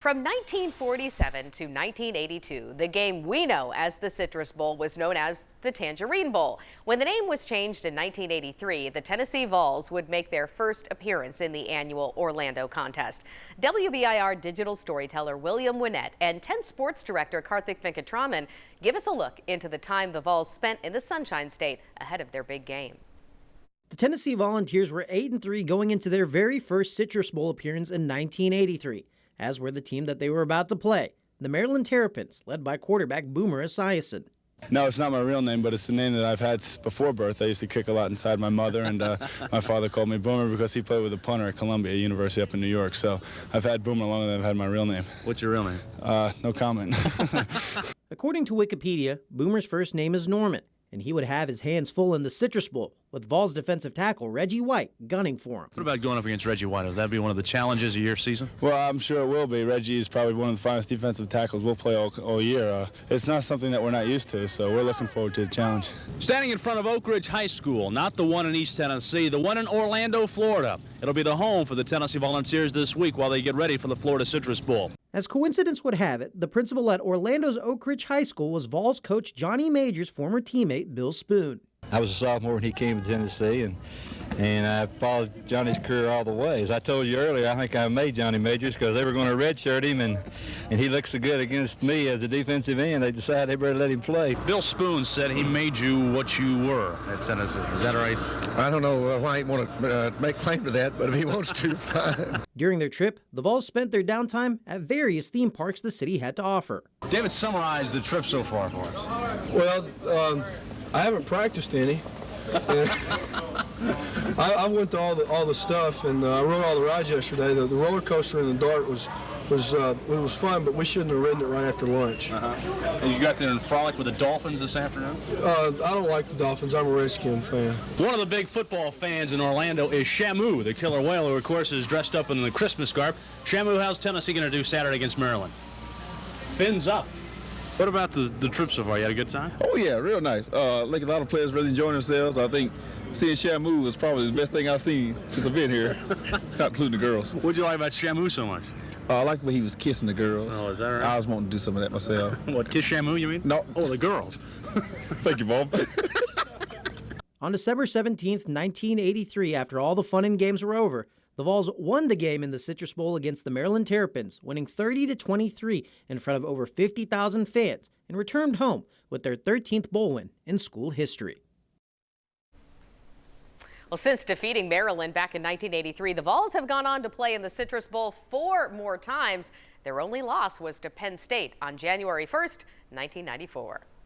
From 1947 to 1982, the game we know as the Citrus Bowl was known as the Tangerine Bowl. When the name was changed in 1983, the Tennessee Vols would make their first appearance in the annual Orlando contest. WBIR digital storyteller William Winnett and 10 sports director Karthik Venkatraman give us a look into the time the Vols spent in the Sunshine State ahead of their big game. The Tennessee Volunteers were 8-3 going into their very first Citrus Bowl appearance in 1983. As were the team that they were about to play, the Maryland Terrapins, led by quarterback Boomer Esiason. No, it's not my real name, but it's the name that I've had before birth. I used to kick a lot inside my mother, and my father called me Boomer because he played with a punter at Columbia University up in New York. So I've had Boomer longer than I've had my real name. What's your real name? No comment. According to Wikipedia, Boomer's first name is Norman, and he would have his hands full in the Citrus Bowl, with Vols defensive tackle Reggie White gunning for him. What about going up against Reggie White? Will that be one of the challenges of your season? Well, I'm sure it will be. Reggie is probably one of the finest defensive tackles we'll play all year. It's not something that we're not used to, so we're looking forward to the challenge. Standing in front of Oak Ridge High School, not the one in East Tennessee, the one in Orlando, Florida. It'll be the home for the Tennessee Volunteers this week while they get ready for the Florida Citrus Bowl. As coincidence would have it, the principal at Orlando's Oak Ridge High School was Vols coach Johnny Major's former teammate Bill Spoon. I was a sophomore when he came to Tennessee, and I followed Johnny's career all the way. As I told you earlier, I think I made Johnny Majors because they were going to redshirt him, and he looked so good against me as a defensive end, they decided they better let him play. Bill Spoon said he made you what you were at Tennessee. Is that right? I don't know why he want to make claim to that, but if he wants to, fine. During their trip, the Vols spent their downtime at various theme parks the city had to offer. David, summarize the trip so far for us. Well, I haven't practiced any. I went to all the stuff, and I rode all the rides yesterday. The roller coaster and the dart was fun, but we shouldn't have ridden it right after lunch. And you got there and frolic with the Dolphins this afternoon? I don't like the Dolphins. I'm a Redskin fan. One of the big football fans in Orlando is Shamu, the killer whale, who of course is dressed up in the Christmas garb. Shamu, how's Tennessee going to do Saturday against Maryland? Fins up. What about the trip so far? You had a good time? Oh, yeah, real nice. Like a lot of players really enjoying themselves. I think seeing Shamu is probably the best thing I've seen since I've been here, not including the girls. What'd you like about Shamu so much? I like the way he was kissing the girls. Oh, is that right? I was wanting to do some of that myself. What, kiss Shamu, you mean? No. Oh, the girls. Thank you, Bob. On December 17th, 1983, after all the fun and games were over, the Vols won the game in the Citrus Bowl against the Maryland Terrapins, winning 30-23 in front of over 50,000 fans, and returned home with their 13th bowl win in school history. Well, since defeating Maryland back in 1983, the Vols have gone on to play in the Citrus Bowl 4 more times. Their only loss was to Penn State on January 1st, 1994.